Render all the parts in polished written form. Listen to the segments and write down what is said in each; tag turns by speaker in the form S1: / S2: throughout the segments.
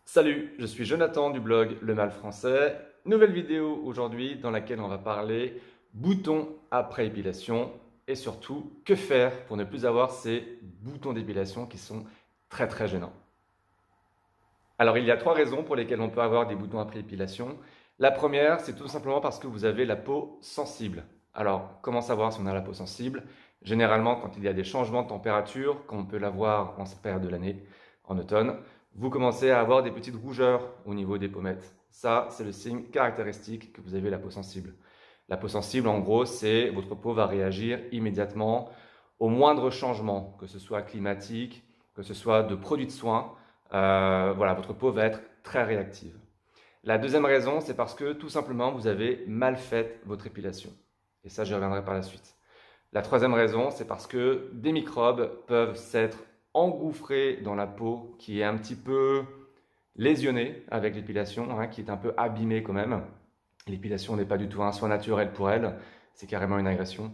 S1: Salut, je suis Jonathan du blog Le Mal Français. Nouvelle vidéo aujourd'hui dans laquelle on va parler boutons après épilation et surtout que faire pour ne plus avoir ces boutons d'épilation qui sont très gênants. Alors il y a trois raisons pour lesquelles on peut avoir des boutons après épilation. La première, c'est tout simplement parce que vous avez la peau sensible. Alors comment savoir si on a la peau sensible? Généralement quand il y a des changements de température, comme on peut l'avoir en cette période de l'année, en automne, vous commencez à avoir des petites rougeurs au niveau des pommettes. Ça, c'est le signe caractéristique que vous avez la peau sensible. La peau sensible, en gros, c'est votre peau va réagir immédiatement au moindre changement, que ce soit climatique, que ce soit de produits de soins. Voilà, votre peau va être très réactive. La deuxième raison, c'est parce que tout simplement, vous avez mal fait votre épilation. Et ça, j'y reviendrai par la suite. La troisième raison, c'est parce que des microbes peuvent s'être engouffrés dans la peau qui est un petit peu lésionnée avec l'épilation, qui est un peu abîmée quand même. L'épilation n'est pas du tout un soin naturel pour elle, c'est carrément une agression.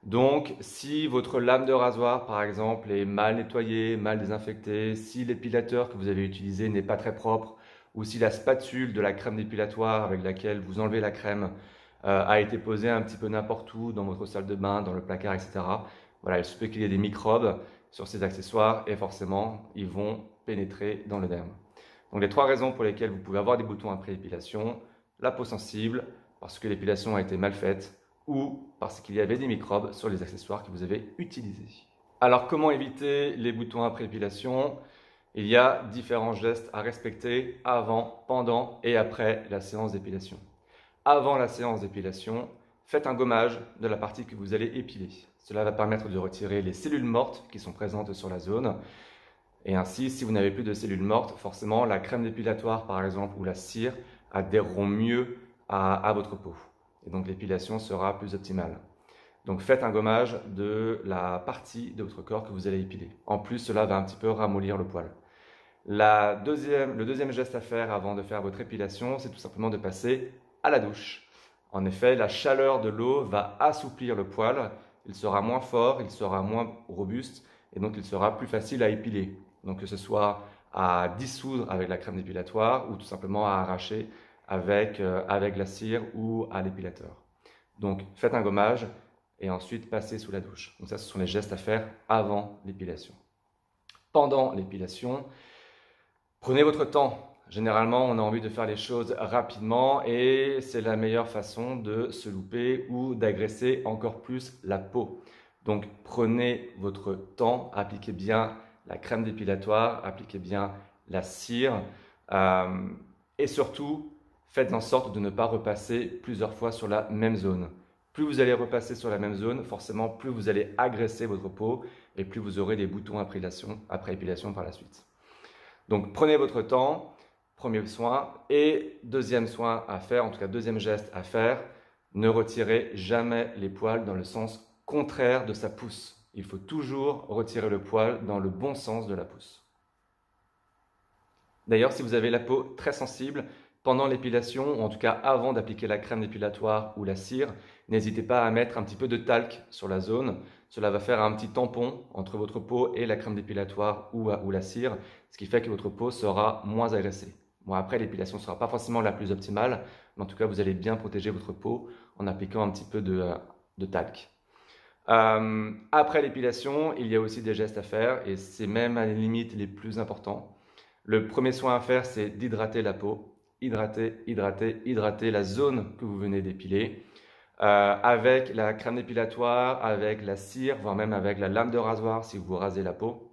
S1: Donc, si votre lame de rasoir, par exemple, est mal nettoyée, mal désinfectée, si l'épilateur que vous avez utilisé n'est pas très propre, ou si la spatule de la crème dépilatoire avec laquelle vous enlevez la crème a été posée un petit peu n'importe où, dans votre salle de bain, dans le placard, etc. Voilà, il se peut qu'il y ait des microbes sur ces accessoires et forcément, ils vont pénétrer dans le derme. Donc, les trois raisons pour lesquelles vous pouvez avoir des boutons après épilation: la peau sensible, parce que l'épilation a été mal faite, ou parce qu'il y avait des microbes sur les accessoires que vous avez utilisés. Alors comment éviter les boutons après épilation? Il y a différents gestes à respecter avant, pendant et après la séance d'épilation. Avant la séance d'épilation, faites un gommage de la partie que vous allez épiler. Cela va permettre de retirer les cellules mortes qui sont présentes sur la zone. Et ainsi, si vous n'avez plus de cellules mortes, forcément la crème dépilatoire par exemple ou la cire adhéreront mieux à votre peau. Et donc l'épilation sera plus optimale. Donc faites un gommage de la partie de votre corps que vous allez épiler. En plus, cela va un petit peu ramollir le poil. Le deuxième geste à faire avant de faire votre épilation, c'est tout simplement de passer à la douche. En effet, la chaleur de l'eau va assouplir le poil, il sera moins fort, il sera moins robuste et donc il sera plus facile à épiler. Donc que ce soit à dissoudre avec la crème dépilatoire ou tout simplement à arracher avec la cire ou à l'épilateur. Donc faites un gommage et ensuite passez sous la douche. Donc ça, ce sont les gestes à faire avant l'épilation. Pendant l'épilation, prenez votre temps. Généralement, on a envie de faire les choses rapidement et c'est la meilleure façon de se louper ou d'agresser encore plus la peau. Donc prenez votre temps, appliquez bien la crème dépilatoire, appliquez bien la cire et surtout faites en sorte de ne pas repasser plusieurs fois sur la même zone. Plus vous allez repasser sur la même zone, forcément plus vous allez agresser votre peau et plus vous aurez des boutons après épilation par la suite. Donc prenez votre temps, premier soin, et deuxième soin à faire, en tout cas deuxième geste à faire, ne retirez jamais les poils dans le sens contraire de sa pousse. Il faut toujours retirer le poil dans le bon sens de la pousse. D'ailleurs, si vous avez la peau très sensible, pendant l'épilation, ou en tout cas avant d'appliquer la crème dépilatoire ou la cire, n'hésitez pas à mettre un petit peu de talc sur la zone. Cela va faire un petit tampon entre votre peau et la crème dépilatoire ou la cire, ce qui fait que votre peau sera moins agressée. Bon, après, l'épilation ne sera pas forcément la plus optimale, mais en tout cas, vous allez bien protéger votre peau en appliquant un petit peu de talc. Après l'épilation, il y a aussi des gestes à faire et c'est même à la limite les plus importants. Le premier soin à faire, c'est d'hydrater la peau. Hydrater la zone que vous venez d'épiler avec la crème dépilatoire, avec la cire, voire même avec la lame de rasoir si vous rasez la peau.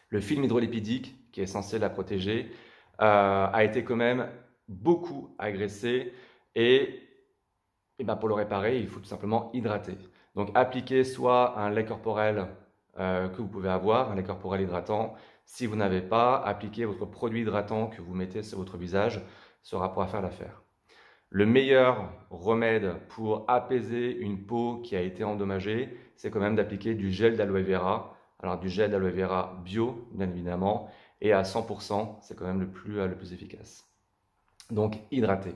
S1: Le film hydrolipidique, qui est censé la protéger, a été quand même beaucoup agressé et pour le réparer, il faut tout simplement hydrater. Donc appliquez soit un lait corporel que vous pouvez avoir, un lait corporel hydratant. Si vous n'avez pas, appliquez votre produit hydratant que vous mettez sur votre visage, sera pour faire l'affaire. Le meilleur remède pour apaiser une peau qui a été endommagée, c'est quand même d'appliquer du gel d'aloe vera. Alors du gel d'aloe vera bio, bien évidemment, et à 100%, c'est quand même le plus efficace. Donc hydratez.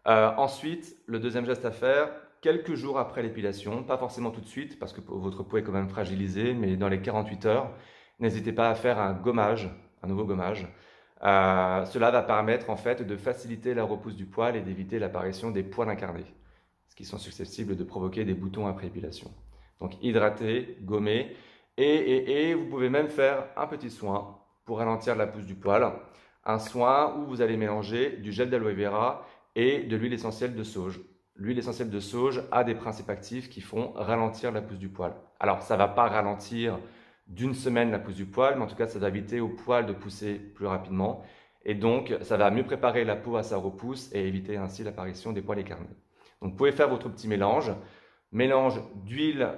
S1: Ensuite, le deuxième geste à faire, quelques jours après l'épilation, pas forcément tout de suite, parce que votre peau est quand même fragilisée, mais dans les 48 heures, n'hésitez pas à faire un gommage, un nouveau gommage, Cela va permettre en fait de faciliter la repousse du poil et d'éviter l'apparition des poils incarnés, ce qui sont susceptibles de provoquer des boutons après épilation. Donc hydrater, gommer, et vous pouvez même faire un petit soin pour ralentir la pousse du poil. Un soin où vous allez mélanger du gel d'aloe vera et de l'huile essentielle de sauge. L'huile essentielle de sauge a des principes actifs qui font ralentir la pousse du poil. Alors ça ne va pas ralentir d'une semaine la pousse du poil, mais en tout cas ça va éviter au poil de pousser plus rapidement. Et donc ça va mieux préparer la peau à sa repousse et éviter ainsi l'apparition des poils écarnés. Donc vous pouvez faire votre petit mélange. Mélange d'huile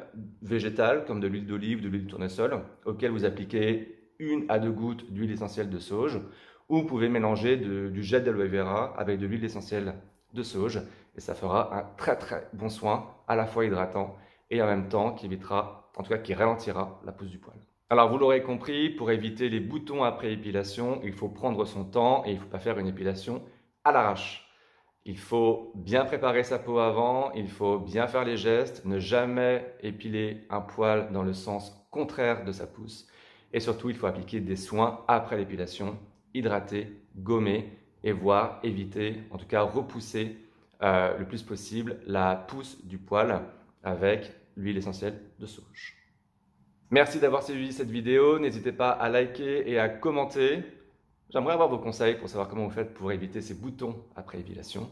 S1: végétale, comme de l'huile d'olive, de l'huile de tournesol, auquel vous appliquez 1 à 2 gouttes d'huile essentielle de sauge, ou vous pouvez mélanger du gel d'aloe vera avec de l'huile essentielle de sauge, et ça fera un très très bon soin, à la fois hydratant et en même temps qui évitera, en tout cas qui ralentira la pousse du poil. Alors vous l'aurez compris, pour éviter les boutons après épilation, il faut prendre son temps et il ne faut pas faire une épilation à l'arrache. Il faut bien préparer sa peau avant, il faut bien faire les gestes, ne jamais épiler un poil dans le sens contraire de sa pousse. Et surtout, il faut appliquer des soins après l'épilation, hydrater, gommer et voire éviter, en tout cas repousser le plus possible la pousse du poil avec l'huile essentielle de sauge. Merci d'avoir suivi cette vidéo, n'hésitez pas à liker et à commenter. J'aimerais avoir vos conseils pour savoir comment vous faites pour éviter ces boutons après épilation.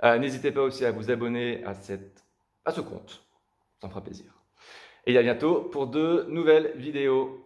S1: N'hésitez pas aussi à vous abonner à ce compte, ça me fera plaisir. Et à bientôt pour de nouvelles vidéos.